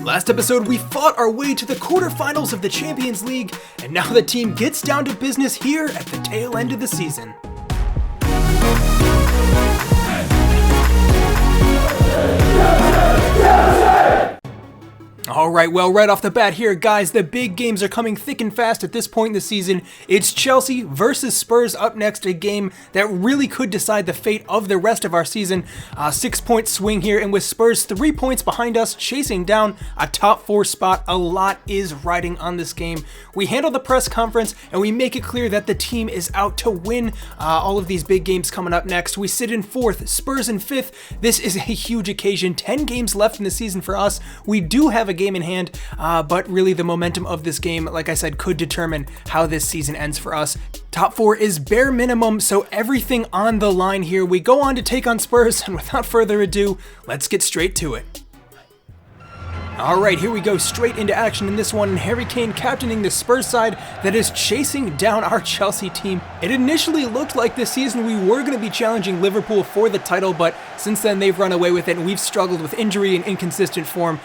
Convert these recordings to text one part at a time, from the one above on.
Last episode, we fought our way to the quarterfinals of the Champions League, and now the team gets down to business here at the tail end of the season. Alright, well, right off the bat here, guys, the big games are coming thick and fast at this point in the season. It's Chelsea versus Spurs up next, a game that really could decide the fate of the rest of our season. 6-point swing here, and with Spurs 3 points behind us, chasing down a top 4 spot, a lot is riding on this game. We handle the press conference, and we make it clear that the team is out to win all of these big games coming up next. We sit in 4th, Spurs in 5th. This is a huge occasion. 10 games left in the season for us. We do have a game in hand, but really the momentum of this game, like I said, could determine how this season ends for us. Top 4 is bare minimum, so everything on the line here. We go on to take on Spurs, and without further ado, let's get straight to it. Alright, here we go, straight into action in this one, and Harry Kane captaining the Spurs side that is chasing down our Chelsea team. It initially looked like this season we were going to be challenging Liverpool for the title, but since then they've run away with it, and we've struggled with injury and inconsistent form,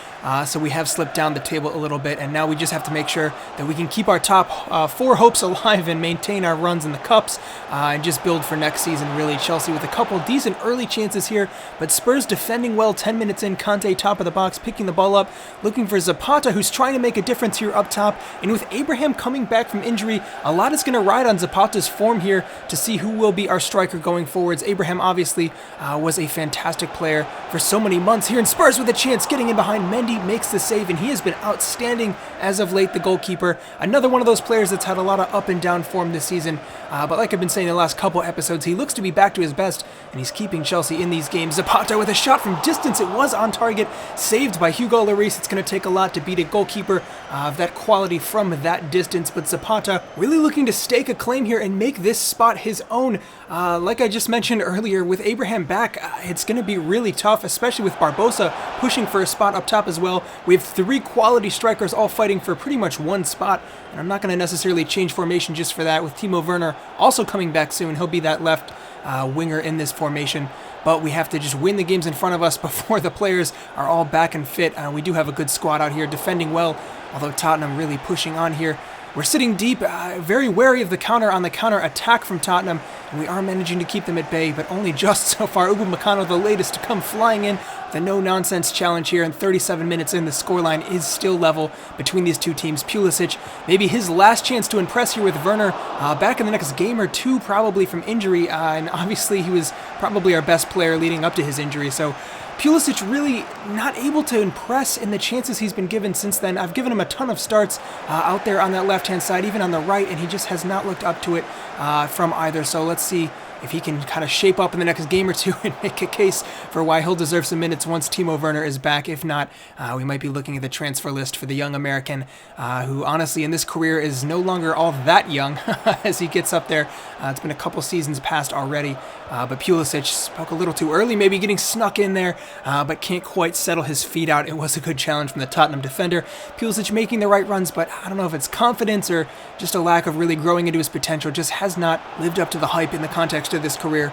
so we have slipped down the table a little bit, and now we just have to make sure that we can keep our top 4 hopes alive and maintain our runs in the cups, and just build for next season, really. Chelsea with a couple decent early chances here, but Spurs defending well. 10 minutes in, Conte top of the box, picking the ball up, looking for Zapata, who's trying to make a difference here up top, and with Abraham coming back from injury, a lot is going to ride on Zapata's form here to see who will be our striker going forwards. Abraham obviously was a fantastic player for so many months here, and Spurs with a chance, getting in behind. Mendy makes the save, and he has been outstanding as of late, the goalkeeper. Another one of those players that's had a lot of up and down form this season, but like I've been saying in the last couple episodes, he looks to be back to his best, and he's keeping Chelsea in these games. Zapata with a shot from distance, it was on target, saved by Hugo Lloris. It's going to take a lot to beat a goalkeeper of that quality from that distance, but Zapata really looking to stake a claim here and make this spot his own. Like I just mentioned earlier, with Abraham back, it's going to be really tough, especially with Barbosa pushing for a spot up top as well. We have 3 quality strikers all fighting for pretty much one spot, and I'm not going to necessarily change formation just for that, with Timo Werner also coming back soon. He'll be that left winger in this formation. But we have to just win the games in front of us before the players are all back and fit. We do have a good squad out here, defending well, although Tottenham really pushing on here. We're sitting deep, very wary of the counter on the counter attack from Tottenham, and we are managing to keep them at bay, but only just so far. Upamecano, the latest to come flying in. The no-nonsense challenge here, and 37 minutes in, the scoreline is still level between these two teams. Pulisic, maybe his last chance to impress here with Werner, back in the next game or two, probably from injury, and obviously he was probably our best player leading up to his injury, so Pulisic really not able to impress in the chances he's been given since then. I've given him a ton of starts out there on that left-hand side, even on the right, and he just has not looked up to it from either. So let's see if he can kind of shape up in the next game or two and make a case for why he'll deserve some minutes once Timo Werner is back. If not, we might be looking at the transfer list for the young American, who honestly in this career is no longer all that young as he gets up there. It's been a couple seasons past already, but Pulisic spoke a little too early, maybe getting snuck in there, but can't quite settle his feet out. It was a good challenge from the Tottenham defender. Pulisic making the right runs, but I don't know if it's confidence or just a lack of really growing into his potential. Just has not lived up to the hype in the context of this career.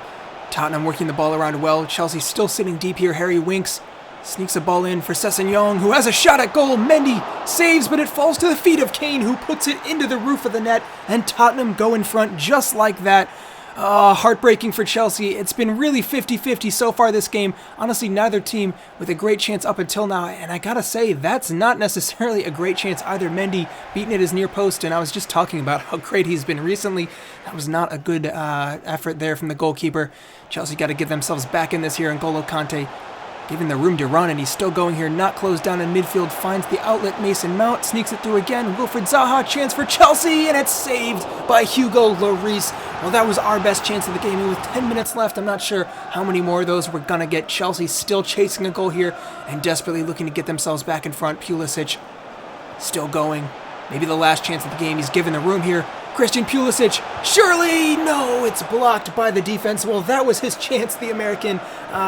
Tottenham working the ball around well. Chelsea still sitting deep here. Harry Winks sneaks a ball in for Sessegnon, who has a shot at goal. Mendy saves, but it falls to the feet of Kane, who puts it into the roof of the net, and Tottenham go in front just like that. Heartbreaking for Chelsea. It's been really 50-50 so far this game. Honestly, neither team with a great chance up until now, and I gotta say, that's not necessarily a great chance either. Mendy beating at his near post, and I was just talking about how great he's been recently. That was not a good effort there from the goalkeeper. Chelsea got to get themselves back in this here, and N'Golo Kante giving the room to run, and he's still going here, not closed down in midfield, finds the outlet. Mason Mount sneaks it through again. Wilfried Zaha, chance for Chelsea, and it's saved by Hugo Lloris. Well, that was our best chance of the game, and with 10 minutes left, I'm not sure how many more of those we're gonna get. Chelsea still chasing a goal here, and desperately looking to get themselves back in front. Pulisic still going. Maybe the last chance of the game. He's given the room here. Christian Pulisic, surely, no, it's blocked by the defense. Well, that was his chance, the American,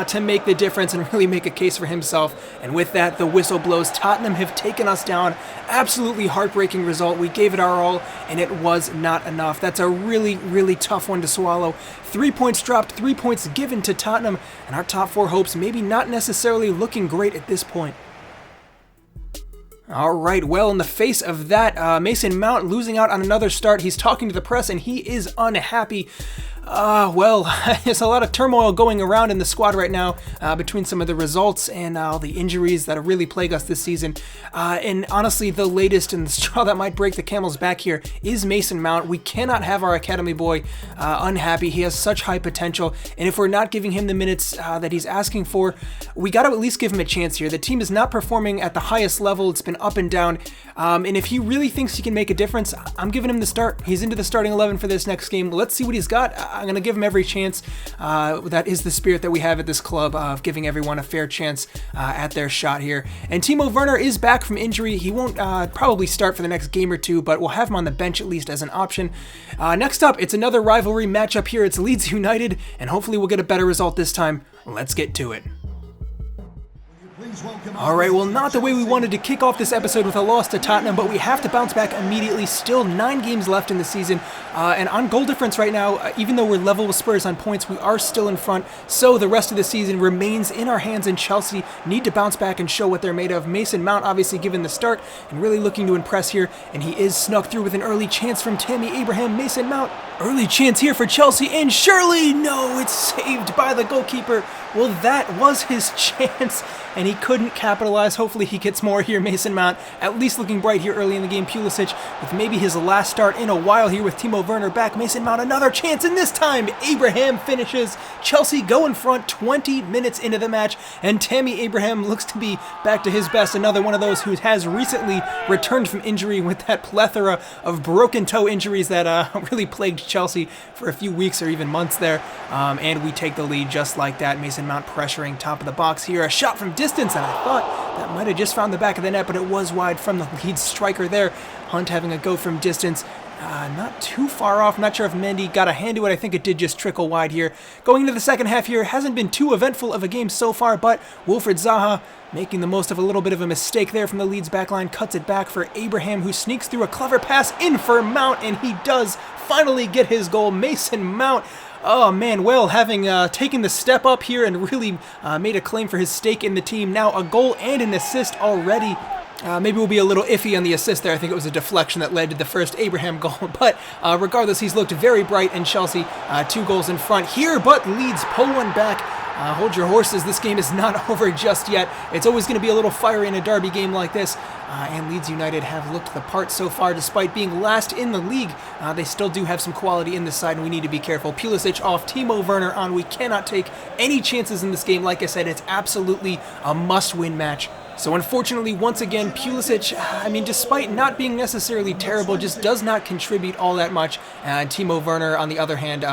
to make the difference and really make a case for himself. And with that, the whistle blows. Tottenham have taken us down. Absolutely heartbreaking result. We gave it our all, and it was not enough. That's a really, really tough one to swallow. 3 points dropped, 3 points given to Tottenham, and our top 4 hopes maybe not necessarily looking great at this point. All right, well, in the face of that, Mason Mount losing out on another start. He's talking to the press and he is unhappy. Well, there's a lot of turmoil going around in the squad right now between some of the results and all the injuries that have really plagued us this season. And honestly, the latest and the straw that might break the camel's back here is Mason Mount. We cannot have our academy boy unhappy. He has such high potential, and if we're not giving him the minutes that he's asking for, we got to at least give him a chance here. The team is not performing at the highest level. It's been up and down, and if he really thinks he can make a difference, I'm giving him the start. He's into the starting 11 for this next game. Let's see what he's got. I'm going to give him every chance. That is the spirit that we have at this club, of giving everyone a fair chance at their shot here. And Timo Werner is back from injury. He won't probably start for the next game or two, but we'll have him on the bench at least as an option. Next up, it's another rivalry matchup here. It's Leeds United, and hopefully we'll get a better result this time. Let's get to it. Alright, well, not the way we wanted to kick off this episode with a loss to Tottenham, but we have to bounce back immediately. Still 9 games left in the season, and on goal difference right now, even though we're level with Spurs on points, we are still in front, so the rest of the season remains in our hands, and Chelsea need to bounce back and show what they're made of. Mason Mount obviously given the start and really looking to impress here, and he is snuck through with an early chance from Tammy Abraham. Mason Mount, early chance here for Chelsea, and surely, no, it's saved by the goalkeeper. Well, that was his chance, and he couldn't capitalize. Hopefully he gets more here. Mason Mount at least looking bright here early in the game. Pulisic with maybe his last start in a while here with Timo Werner back. Mason Mount another chance, and this time Abraham finishes. Chelsea go in front 20 minutes into the match, and Tammy Abraham looks to be back to his best. Another one of those who has recently returned from injury with that plethora of broken toe injuries that really plagued Chelsea for a few weeks or even months there. And we take the lead just like that. Mason Mount pressuring top of the box here. A shot from distance, and I thought that might have just found the back of the net, but it was wide from the Leeds striker there. Hunt having a go from distance. Not too far off. Not sure if Mendy got a hand to it. I think it did just trickle wide here. Going into the second half here, hasn't been too eventful of a game so far, but Wilfried Zaha making the most of a little bit of a mistake there from the Leeds backline, cuts it back for Abraham, who sneaks through a clever pass in for Mount, and he does finally get his goal. Mason Mount, oh man, well, having taken the step up here and really made a claim for his stake in the team, now a goal and an assist already. Maybe we'll be a little iffy on the assist there. I think it was a deflection that led to the first Abraham goal. But regardless, he's looked very bright, in Chelsea 2 goals in front here, but Leeds pull one back. Hold your horses. This game is not over just yet. It's always going to be a little fiery in a derby game like this. And Leeds United have looked the part so far, despite being last in the league. They still do have some quality in this side, and we need to be careful. Pulisic off, Timo Werner on. We cannot take any chances in this game. Like I said, it's absolutely a must-win match. So unfortunately, once again, Pulisic, I mean, despite not being necessarily terrible, just does not contribute all that much. Timo Werner, on the other hand,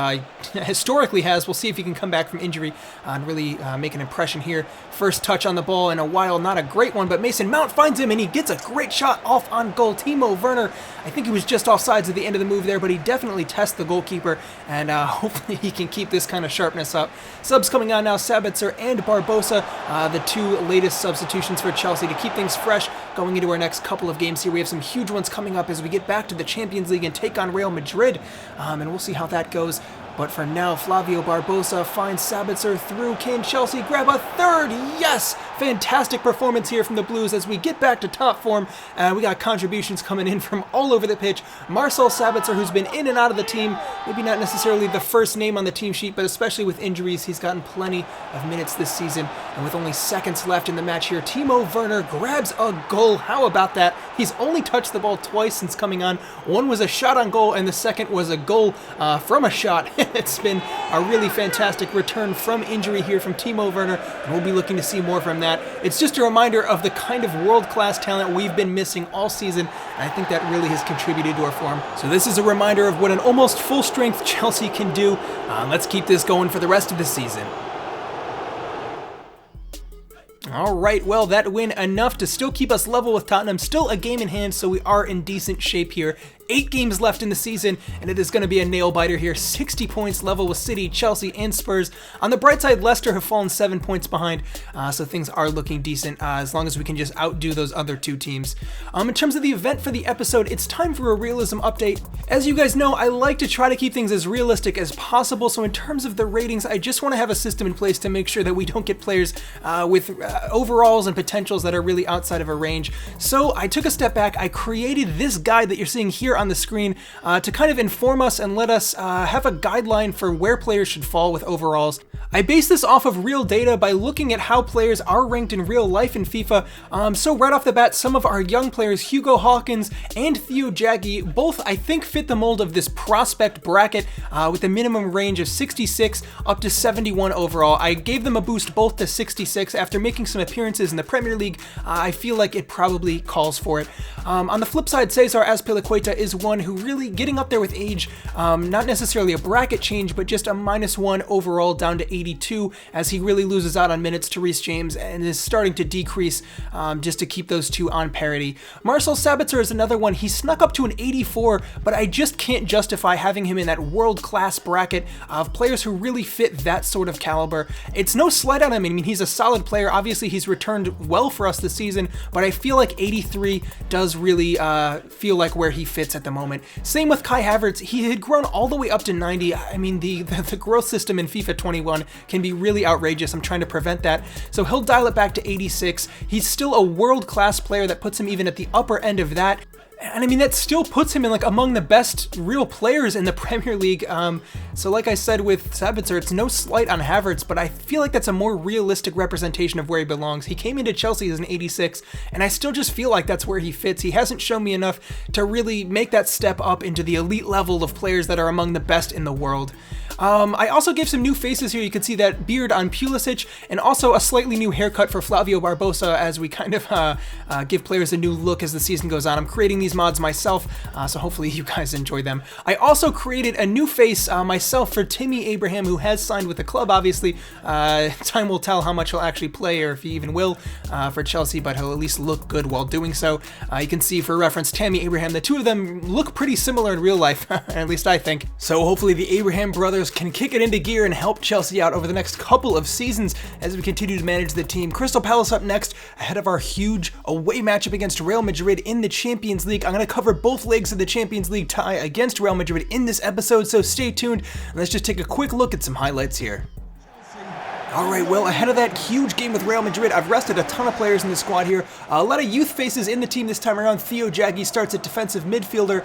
historically has. We'll see if he can come back from injury and really make an impression here. First touch on the ball in a while, not a great one, but Mason Mount finds him, and he gets a great shot off on goal. Timo Werner, I think he was just offsides at the end of the move there, but he definitely tests the goalkeeper, and hopefully he can keep this kind of sharpness up. Subs coming on now, Sabitzer and Barbosa, the 2 latest substitutions for Chelsea to keep things fresh going into our next couple of games here. We have some huge ones coming up as we get back to the Champions League and take on Real Madrid, and we'll see how that goes. But for now, Flavio Barbosa finds Sabitzer through. Can Chelsea grab a third? Yes! Fantastic performance here from the Blues as we get back to top form. We got contributions coming in from all over the pitch. Marcel Sabitzer, who's been in and out of the team, maybe not necessarily the first name on the team sheet, but especially with injuries, he's gotten plenty of minutes this season. And with only seconds left in the match here, Timo Werner grabs a goal. How about that? He's only touched the ball twice since coming on. One was a shot on goal, and the second was a goal from a shot. It's been a really fantastic return from injury here from Timo Werner, and we'll be looking to see more from that. It's just a reminder of the kind of world-class talent we've been missing all season, and I think that really has contributed to our form. So this is a reminder of what an almost full-strength Chelsea can do. Let's keep this going for the rest of the season. All right, well, that win enough to still keep us level with Tottenham. Still a game in hand, so we are in decent shape here 8 games left in the season, and it is going to be a nail-biter here. 60 points level with City, Chelsea, and Spurs. On the bright side, Leicester have fallen 7 points behind, so things are looking decent as long as we can just outdo those other 2 teams. In terms of the event for the episode, it's time for a realism update. As you guys know, I like to try to keep things as realistic as possible, so in terms of the ratings, I just want to have a system in place to make sure that we don't get players with overalls and potentials that are really outside of a range. So I took a step back, I created this guide that you're seeing here on the screen to kind of inform us and let us have a guideline for where players should fall with overalls. I based this off of real data by looking at how players are ranked in real life in FIFA. So right off the bat, some of our young players, Hugo Hawkins and Theo Jaggi, both I think fit the mold of this prospect bracket with a minimum range of 66 up to 71 overall. I gave them a boost both to 66 after making some appearances in the Premier League. I feel like it probably calls for it. On the flip side, Cesar Azpilicueta is one who really getting up there with age, not necessarily a bracket change, but just a -1 overall down to 82 as he really loses out on minutes to Reece James and is starting to decrease just to keep those two on parity. Marcel Sabitzer is another one. He snuck up to an 84, but I just can't justify having him in that world-class bracket of players who really fit that sort of caliber. It's no slight on him. I mean, he's a solid player. Obviously, he's returned well for us this season, but I feel like 83 does really feel like where he fits at the moment. Same with Kai Havertz. He had grown all the way up to 90. I mean, the growth system in FIFA 21 can be really outrageous. I'm trying to prevent that. So he'll dial it back to 86. He's still a world-class player that puts him even at the upper end of that. And I mean, that still puts him in like among the best real players in the Premier League. So like I said with Sabitzer, it's no slight on Havertz, but I feel like that's a more realistic representation of where he belongs. He came into Chelsea as an 86, and I still just feel like that's where he fits. He hasn't shown me enough to really make that step up into the elite level of players that are among the best in the world. I also gave some new faces here. You can see that beard on Pulisic, and also a slightly new haircut for Flavio Barbosa as we kind of give players a new look as the season goes on. I'm creating these mods myself, so hopefully you guys enjoy them. I also created a new face myself for Timmy Abraham, who has signed with the club, obviously. Time will tell how much he'll actually play, or if he even will, for Chelsea, but he'll at least look good while doing so. You can see, for reference, Tammy Abraham. The two of them look pretty similar in real life, at least I think. So hopefully the Abraham brothers can kick it into gear and help Chelsea out over the next couple of seasons as we continue to manage the team. Crystal Palace up next, ahead of our huge away matchup against Real Madrid in the Champions League. I'm going to cover both legs of the Champions League tie against Real Madrid in this episode, so stay tuned. Let's just take a quick look at some highlights here. Alright, well, ahead of that huge game with Real Madrid, I've rested a ton of players in the squad here. A lot of youth faces in the team this time around. Theo Jaggi starts at defensive midfielder,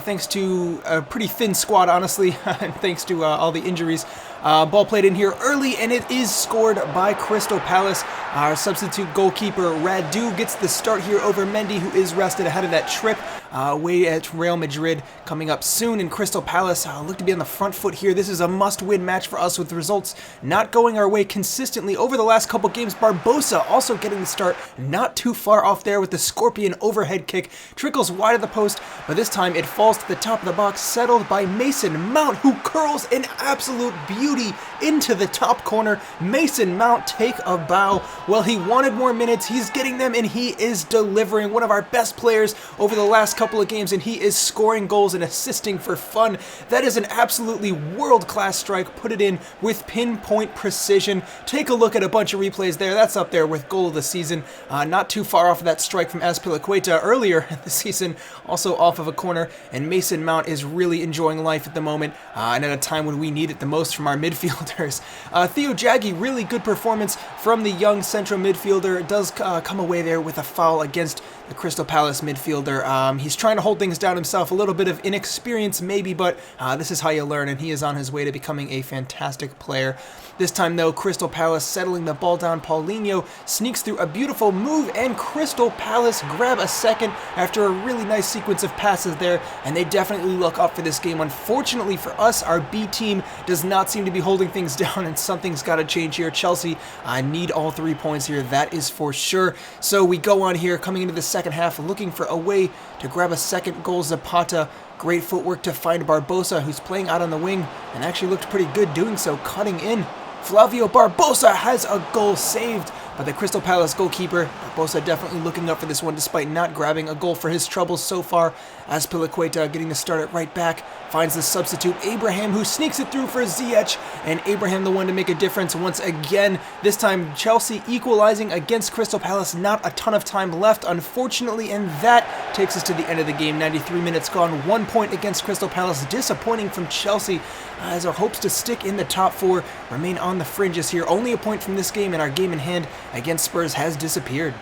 thanks to a pretty thin squad, honestly, and thanks to all the injuries. Ball played in here early, and it is scored by Crystal Palace. Our substitute goalkeeper, Radu, gets the start here over Mendy, who is rested ahead of that trip away at Real Madrid coming up soon. And Crystal Palace look to be on the front foot here. This is a must-win match for us, with results not going our way consistently over the last couple games. Barbosa also getting the start, not too far off there with the Scorpion overhead kick. Trickles wide of the post, but this time it falls to the top of the box, settled by Mason Mount, who curls an absolute beauty into the top corner. Mason Mount, take a bow. Well, he wanted more minutes. He's getting them, and he is delivering. One of our best players over the last couple of games, and he is scoring goals and assisting for fun. That is an absolutely world-class strike. Put it in with pinpoint precision. Take a look at a bunch of replays there. That's up there with goal of the season. Not too far off of that strike from Azpilicueta earlier in the season, also off of a corner. And Mason Mount is really enjoying life at the moment, and at a time when we need it the most from our midfielders. Theo Jaggi, really good performance from the young central midfielder. It does come away there with a foul against the Crystal Palace midfielder. He's trying to hold things down himself. A little bit of inexperience maybe, but this is how you learn, and he is on his way to becoming a fantastic player. This time, though, Crystal Palace settling the ball down. Paulinho sneaks through a beautiful move, and Crystal Palace grab a second after a really nice sequence of passes there, and they definitely look up for this game. Unfortunately for us, our B team does not seem to be holding things down, and something's got to change here. Chelsea need all 3 points here, that is for sure. So we go on here, coming into the second half, looking for a way to grab a second goal. Zapata, great footwork to find Barbosa, who's playing out on the wing, and actually looked pretty good doing so, cutting in. Flavio Barbosa has a goal saved But the Crystal Palace goalkeeper, Barbosa, definitely looking up for this one despite not grabbing a goal for his troubles so far. Azpilicueta getting the start at right back, finds the substitute Abraham, who sneaks it through for Ziyech, and Abraham the one to make a difference once again. This time Chelsea equalizing against Crystal Palace, not a ton of time left unfortunately, and that takes us to the end of the game. 93 minutes gone, 1 point against Crystal Palace. Disappointing from Chelsea as our hopes to stick in the top four remain on the fringes here. Only a point from this game, and our game in hand against Spurs has disappeared.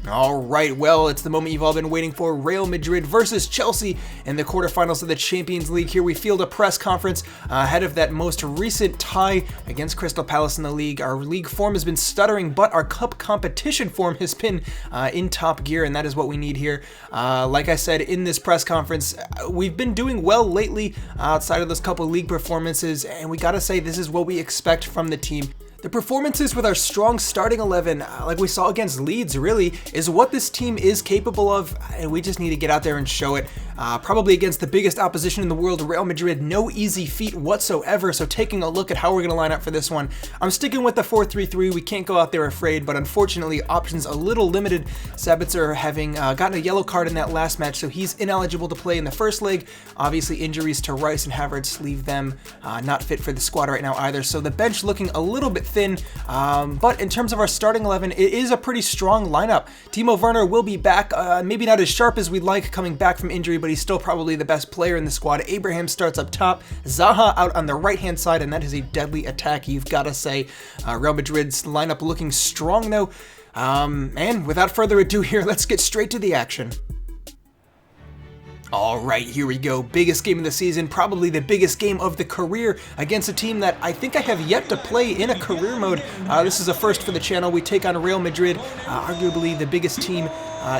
Alright, well, it's the moment you've all been waiting for. Real Madrid versus Chelsea in the quarterfinals of the Champions League. Here we field a press conference ahead of that most recent tie against Crystal Palace in the league. Our league form has been stuttering, but our cup competition form has been in top gear, and that is what we need here. Like I said in this press conference, we've been doing well lately outside of those couple league performances, and we gotta say this is what we expect from the team. The performances with our strong starting 11, like we saw against Leeds, really, is what this team is capable of, and we just need to get out there and show it. Probably against the biggest opposition in the world, Real Madrid, no easy feat whatsoever, so taking a look at how we're going to line up for this one, I'm sticking with the 4-3-3. We can't go out there afraid, but unfortunately, options a little limited. Sabitzer having gotten a yellow card in that last match, so he's ineligible to play in the first leg. Obviously, injuries to Rice and Havertz leave them not fit for the squad right now either, so the bench looking a little bit thin, but in terms of our starting 11, it is a pretty strong lineup. Timo Werner will be back, maybe not as sharp as we'd like coming back from injury, but he's still probably the best player in the squad. Abraham starts up top, Zaha out on the right-hand side, and that is a deadly attack, you've got to say. Real Madrid's lineup looking strong, though. And without further ado here, let's get straight to the action. Alright, here we go. Biggest game of the season, probably the biggest game of the career against a team that I think I have yet to play in a career mode. This is a first for the channel. We take on Real Madrid, arguably the biggest team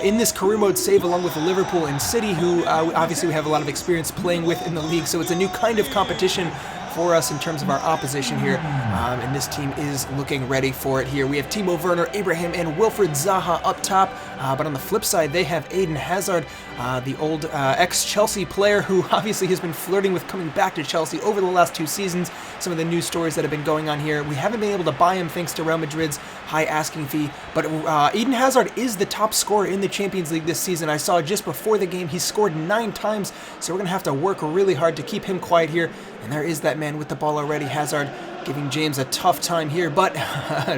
in this career mode, save along with Liverpool and City, who obviously we have a lot of experience playing with in the league, so it's a new kind of competition for us in terms of our opposition here, and this team is looking ready for it here. We have Timo Werner, Abraham, and Wilfried Zaha up top, but on the flip side, they have Eden Hazard, the old ex-Chelsea player who obviously has been flirting with coming back to Chelsea over the last 2 seasons. Some of the news stories that have been going on here. We haven't been able to buy him thanks to Real Madrid's high asking fee, but Eden Hazard is the top scorer in the Champions League this season. I saw just before the game he scored 9 times, so we're going to have to work really hard to keep him quiet here. And there is that man with the ball already, Hazard, giving James a tough time here, but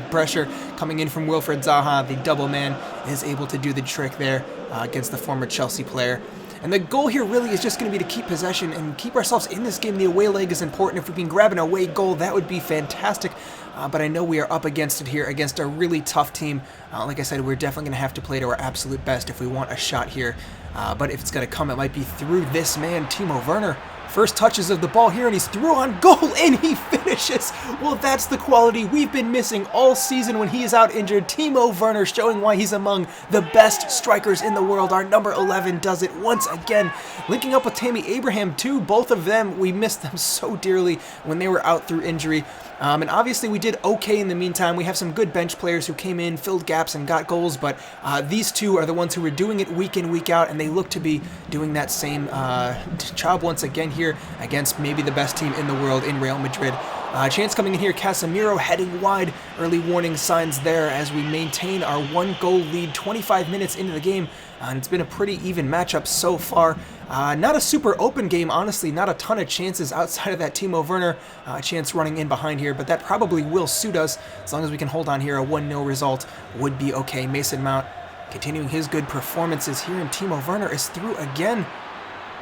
pressure coming in from Wilfried Zaha, the double man, is able to do the trick there against the former Chelsea player. And the goal here really is just going to be to keep possession and keep ourselves in this game. The away leg is important. If we can grab an away goal, that would be fantastic. But I know we are up against it here, against a really tough team. Like I said, we're definitely going to have to play to our absolute best if we want a shot here. But if it's going to come, it might be through this man, Timo Werner. First touches of the ball here, and he's through on goal, and he finishes. Well, that's the quality we've been missing all season when he is out injured. Timo Werner showing why he's among the best strikers in the world. Our number 11 does it once again. Linking up with Tammy Abraham, too. Both of them, we missed them so dearly when they were out through injury. And obviously we did okay in the meantime. We have some good bench players who came in, filled gaps, and got goals, but these two are the ones who were doing it week in, week out, and they look to be doing that same job once again here against maybe the best team in the world in Real Madrid. Chance coming in here, Casemiro heading wide. Early warning signs there as we maintain our 1-goal lead 25 minutes into the game. And it's been a pretty even matchup so far. Not a super open game, honestly. Not a ton of chances outside of that Timo Werner chance running in behind here, but that probably will suit us. As long as we can hold on here, a 1-0 result would be okay. Mason Mount continuing his good performances here, and Timo Werner is through again.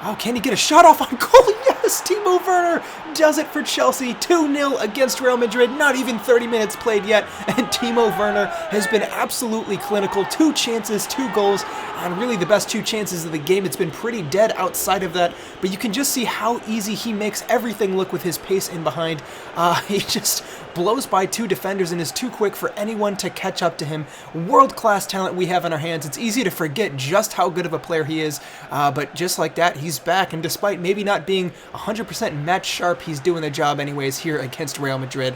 Oh, can he get a shot off on goal? Yes, Timo Werner does it for Chelsea. 2-0 against Real Madrid. Not even 30 minutes played yet, and Timo Werner has been absolutely clinical. 2 chances, 2 goals, and really the best 2 chances of the game. It's been pretty dead outside of that, but you can just see how easy he makes everything look with his pace in behind. He just blows by 2 defenders and is too quick for anyone to catch up to him. World-class talent we have on our hands. It's easy to forget just how good of a player he is, but just like that, he's back, and despite maybe not being 100% match sharp, he's doing the job anyways here against Real Madrid.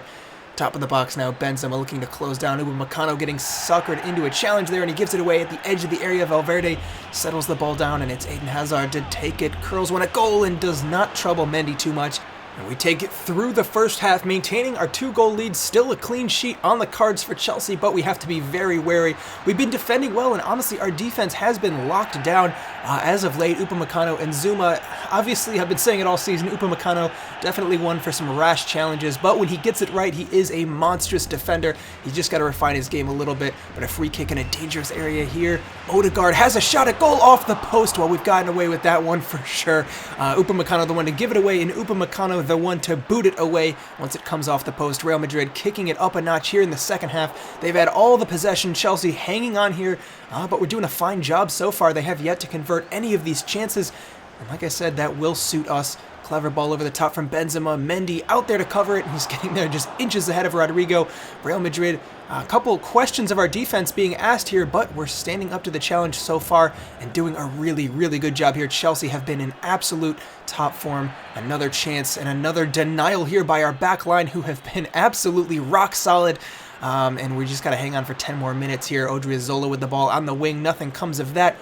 Top of the box now, Benzema looking to close down. Upamecano getting suckered into a challenge there, and he gives it away at the edge of the area. Valverde settles the ball down, and it's Eden Hazard to take it, curls one at goal, and does not trouble Mendy too much. And we take it through the first half, maintaining our 2-goal lead, still a clean sheet on the cards for Chelsea, but we have to be very wary. We've been defending well, and honestly, our defense has been locked down as of late. Upamecano and Zuma, obviously, I've been saying it all season, Upamecano definitely one for some rash challenges, but when he gets it right, he is a monstrous defender. He's just got to refine his game a little bit, but a free kick in a dangerous area here. Odegaard has a shot at goal off the post. Well, we've gotten away with that one for sure. Upamecano the one to give it away, and Upamecano the one to boot it away once it comes off the post. Real Madrid kicking it up a notch here in the second half. They've had all the possession, Chelsea hanging on here, but we're doing a fine job so far. They have yet to convert any of these chances, and like I said, that will suit us. Clever ball over the top from Benzema. Mendy out there to cover it, and he's getting there just inches ahead of Rodrigo. Real Madrid, a couple questions of our defense being asked here, but we're standing up to the challenge so far and doing a really, really good job here. Chelsea have been in absolute top form. Another chance and another denial here by our back line, who have been absolutely rock solid. And we just got to hang on for 10 more minutes here. Odriozola with the ball on the wing. Nothing comes of that.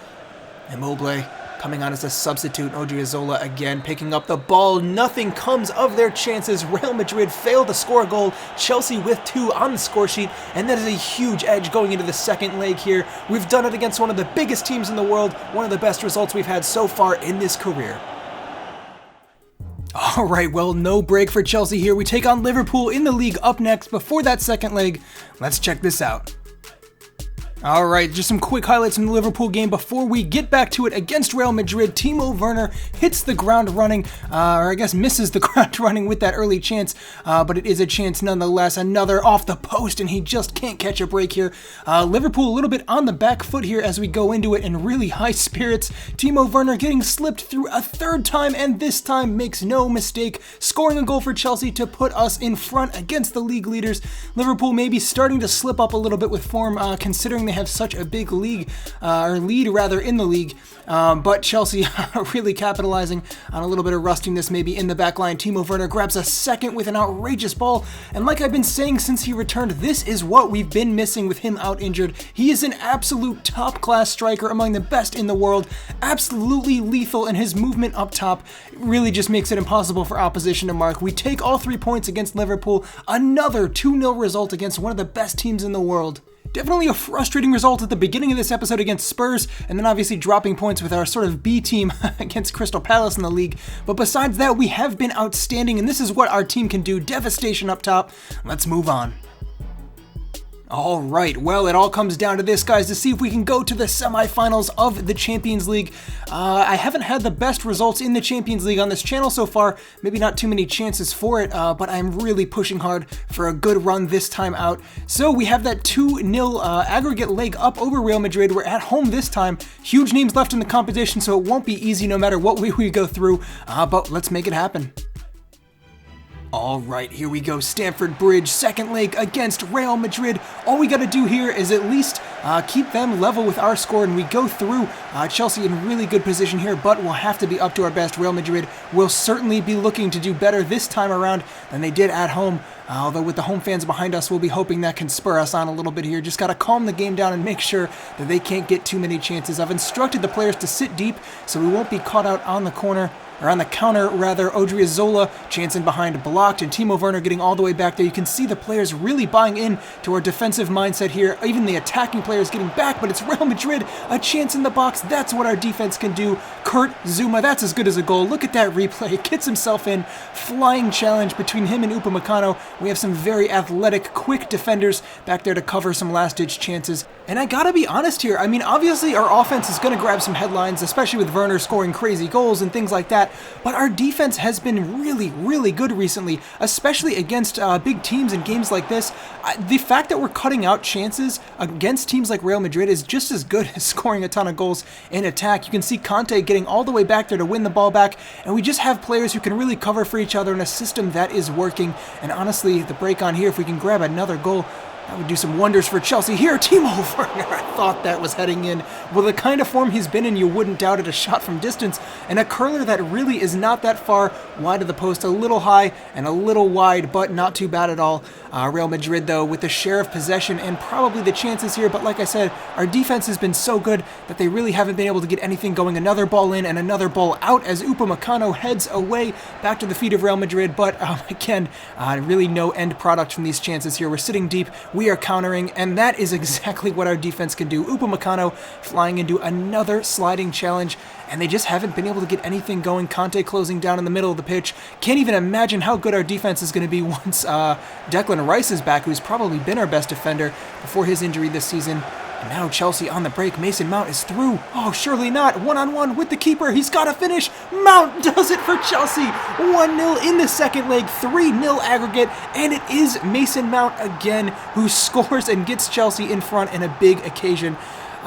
Immobile coming on as a substitute. Odriozola again picking up the ball. Nothing comes of their chances. Real Madrid failed to score a goal. Chelsea with 2 on the score sheet, and that is a huge edge going into the second leg here. We've done it against one of the biggest teams in the world, one of the best results we've had so far in this career. Alright, well, no break for Chelsea here. We take on Liverpool in the league up next before that second leg. Let's check this out. Alright, just some quick highlights from the Liverpool game before we get back to it against Real Madrid. Timo Werner hits the ground running, or I guess misses the ground running with that early chance, but it is a chance nonetheless. Another off the post, and he just can't catch a break here. Liverpool a little bit on the back foot here as we go into it in really high spirits. Timo Werner getting slipped through a third time, and this time makes no mistake, scoring a goal for Chelsea to put us in front against the league leaders. Liverpool maybe starting to slip up a little bit with form, considering they have such a big lead in the league, but Chelsea really capitalizing on a little bit of rustiness maybe in the back line. Timo Werner grabs a second with an outrageous ball, and like I've been saying since he returned, this is what we've been missing with him out injured. He is an absolute top-class striker, among the best in the world, absolutely lethal, and his movement up top really just makes it impossible for opposition to mark. We take all 3 points against Liverpool, another 2-0 result against one of the best teams in the world. Definitely a frustrating result at the beginning of this episode against Spurs, and then obviously dropping points with our sort of B team against Crystal Palace in the league. But besides that, we have been outstanding, and this is what our team can do. Devastation up top. Let's move on. Alright, well, it all comes down to this, guys, to see if we can go to the semifinals of the Champions League. I haven't had the best results in the Champions League on this channel so far, maybe not too many chances for it, but I'm really pushing hard for a good run this time out. So we have that 2-0 aggregate leg up over Real Madrid. We're at home this time. Huge names left in the competition, so it won't be easy no matter what we go through, but let's make it happen. Alright, here we go. Stamford Bridge, second leg against Real Madrid. All we got to do here is at least keep them level with our score, and we go through. Chelsea in really good position here, but we'll have to be up to our best. Real Madrid will certainly be looking to do better this time around than they did at home. Although with the home fans behind us, we'll be hoping that can spur us on a little bit here. Just got to calm the game down and make sure that they can't get too many chances. I've instructed the players to sit deep so we won't be caught out on the corner. Or on the counter, rather. Odriozola, chance in behind, blocked, and Timo Werner getting all the way back there. You can see the players really buying in to our defensive mindset here. Even the attacking players getting back, but it's Real Madrid, a chance in the box. That's what our defense can do. Kurt Zouma, that's as good as a goal. Look at that replay. Gets himself in. Flying challenge between him and Upamecano. We have some very athletic, quick defenders back there to cover some last-ditch chances. And I gotta be honest here, I mean, obviously our offense is gonna grab some headlines, especially with Werner scoring crazy goals and things like that. But our defense has been really, really good recently, especially against big teams in games like this. The fact that we're cutting out chances against teams like Real Madrid is just as good as scoring a ton of goals in attack. You can see Conte getting all the way back there to win the ball back, and we just have players who can really cover for each other in a system that is working. And honestly, the break on here, if we can grab another goal, That would do some wonders for Chelsea. Here, Timo Werner. I thought that was heading in. Well, the kind of form he's been in, you wouldn't doubt it. A shot from distance and a curler that really is not that far wide of the post. A little high and a little wide, but not too bad at all. Real Madrid, though, with the share of possession and probably the chances here. But like I said, our defense has been so good that they really haven't been able to get anything going. Another ball in and another ball out as Upamecano heads away back to the feet of Real Madrid. But again, really no end product from these chances here. We're sitting deep. We are countering, and that is exactly what our defense can do. Upamecano flying into another sliding challenge, and they just haven't been able to get anything going. Conte closing down in the middle of the pitch. Can't even imagine how good our defense is going to be once Declan Rice is back, who's probably been our best defender before his injury this season. And now Chelsea on the break. Mason Mount is through. Oh, surely not. One-on-one with the keeper. He's got to finish. Mount does it for Chelsea. 1-0 in the second leg. 3-0 aggregate. And it is Mason Mount again who scores and gets Chelsea in front in a big occasion.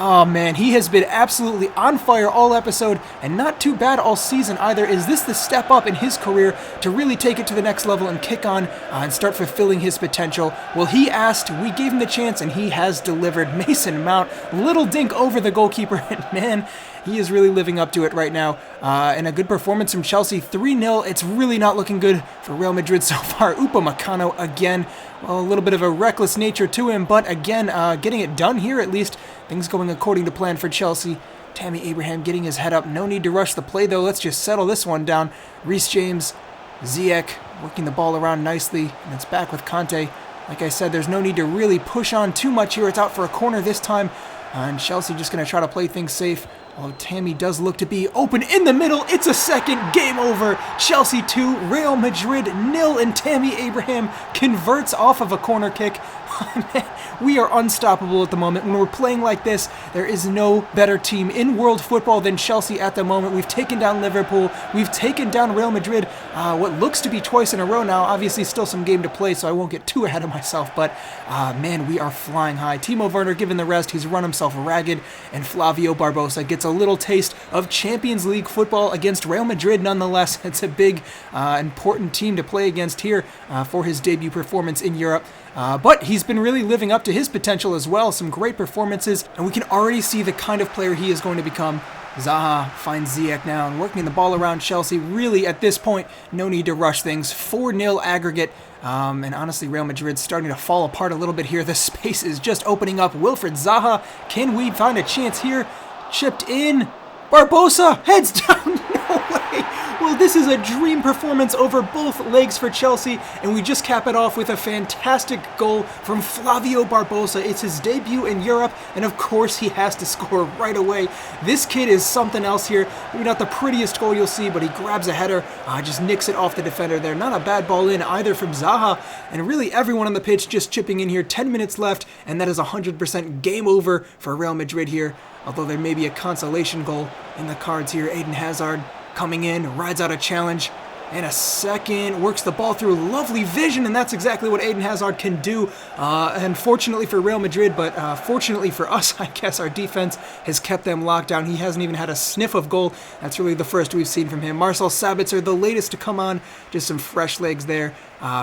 Oh man, he has been absolutely on fire all episode, and not too bad all season either. Is this the step up in his career to really take it to the next level and kick on and start fulfilling his potential? Well, he asked, we gave him the chance, and he has delivered. Mason Mount, little dink over the goalkeeper, and man, he is really living up to it right now. And a good performance from Chelsea, 3-0. It's really not looking good for Real Madrid so far. Upamecano again. Well, a little bit of a reckless nature to him, but again, getting it done here at least. Things going according to plan for Chelsea. Tammy Abraham getting his head up. No need to rush the play, though. Let's just settle this one down. Reece James, Ziyech working the ball around nicely, and it's back with Conte. Like I said, there's no need to really push on too much here. It's out for a corner this time, and Chelsea just going to try to play things safe. Although Tammy does look to be open in the middle. It's a second. Game over. Chelsea 2, Real Madrid 0, and Tammy Abraham converts off of a corner kick. Man, we are unstoppable at the moment. When we're playing like this, there is no better team in world football than Chelsea at the moment. We've taken down Liverpool. We've taken down Real Madrid, what looks to be twice in a row now. Obviously, still some game to play, so I won't get too ahead of myself. But, man, we are flying high. Timo Werner given the rest. He's run himself ragged. And Flavio Barbosa gets a little taste of Champions League football against Real Madrid nonetheless. It's a big, important team to play against here for his debut performance in Europe. But he's been really living up to his potential as well. Some great performances, and we can already see the kind of player he is going to become. Zaha finds Ziyech now and working the ball around Chelsea. Really, at this point, no need to rush things. 4-0 aggregate. And honestly, Real Madrid's starting to fall apart a little bit here. The space is just opening up. Wilfried Zaha, can we find a chance here? Chipped in. Barbosa heads down. No way. Well, this is a dream performance over both legs for Chelsea, and we just cap it off with a fantastic goal from Flavio Barbosa. It's his debut in Europe, and of course he has to score right away. This kid is something else here. Maybe not the prettiest goal you'll see, but he grabs a header, just nicks it off the defender there. Not a bad ball in either from Zaha, and really everyone on the pitch just chipping in here. 10 minutes left, and that is 100% game over for Real Madrid here, although there may be a consolation goal in the cards here. Eden Hazard coming in, rides out a challenge, and a second, works the ball through. Lovely vision, and that's exactly what Eden Hazard can do. Unfortunately for Real Madrid, but fortunately for us, I guess, our defense has kept them locked down. He hasn't even had a sniff of goal. That's really the first we've seen from him. Marcel Sabitzer, the latest to come on. Just some fresh legs there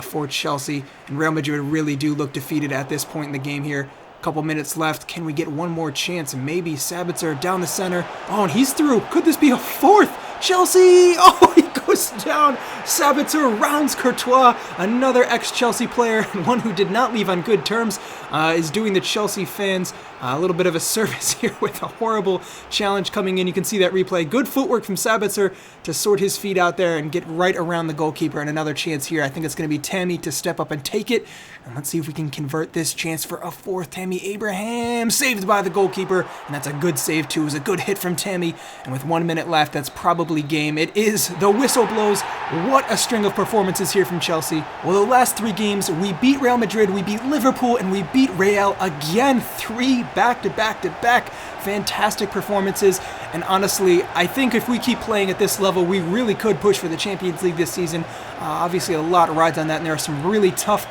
for Chelsea. And Real Madrid really do look defeated at this point in the game here. Couple minutes left. Can we get one more chance? Maybe Sabitzer down the center. Oh, and he's through. Could this be a fourth? Chelsea! Oh, he goes down. Sabitzer rounds Courtois, another ex-Chelsea player, and one who did not leave on good terms, is doing the Chelsea fans a little bit of a service here with a horrible challenge coming in. You can see that replay. Good footwork from Sabitzer to sort his feet out there and get right around the goalkeeper. And another chance here. I think it's going to be Tammy to step up and take it. And let's see if we can convert this chance for a fourth. Tammy Abraham saved by the goalkeeper. And that's a good save too. It was a good hit from Tammy. And with 1 minute left, that's probably game. It is. The whistle blows. What a string of performances here from Chelsea. Well, the last 3 games, we beat Real Madrid, we beat Liverpool, and we beat Real again. 3 back-to-back-to-back fantastic performances. And honestly, I think if we keep playing at this level, we really could push for the Champions League this season. Obviously, a lot rides on that, and there are some really tough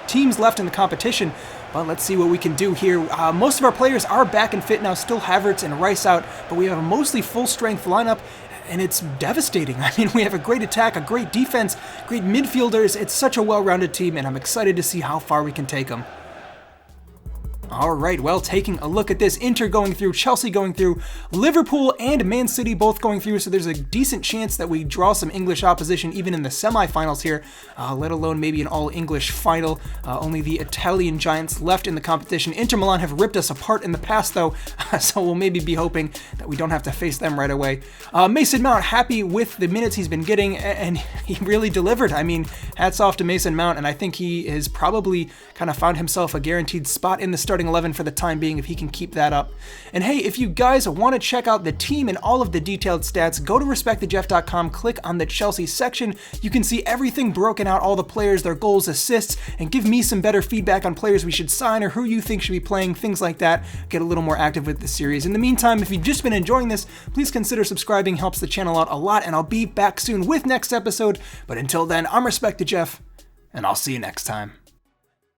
teams left in the competition. But let's see what we can do here. Most of our players are back and fit now. Still Havertz and Rice out, but we have a mostly full-strength lineup, and it's devastating. I mean, we have a great attack, a great defense, great midfielders. It's such a well-rounded team, and I'm excited to see how far we can take them. All right, well, taking a look at this, Inter going through, Chelsea going through, Liverpool and Man City both going through, so there's a decent chance that we draw some English opposition even in the semifinals here, let alone maybe an all-English final. Only the Italian giants left in the competition. Inter Milan have ripped us apart in the past, though, so we'll maybe be hoping that we don't have to face them right away. Mason Mount, happy with the minutes he's been getting, and he really delivered. I mean, hats off to Mason Mount, and I think he has probably kind of found himself a guaranteed spot in the starting 11 for the time being if he can keep that up. And hey, if you guys want to check out the team and all of the detailed stats, go to respectthejeff.com, click on the Chelsea section. You can see everything broken out, all the players, their goals, assists, and give me some better feedback on players we should sign or who you think should be playing, things like that. Get a little more active with the series. In the meantime, if you've just been enjoying this, please consider subscribing, helps the channel out a lot, and I'll be back soon with next episode. But until then, I'm Respect the Jeff, and I'll see you next time.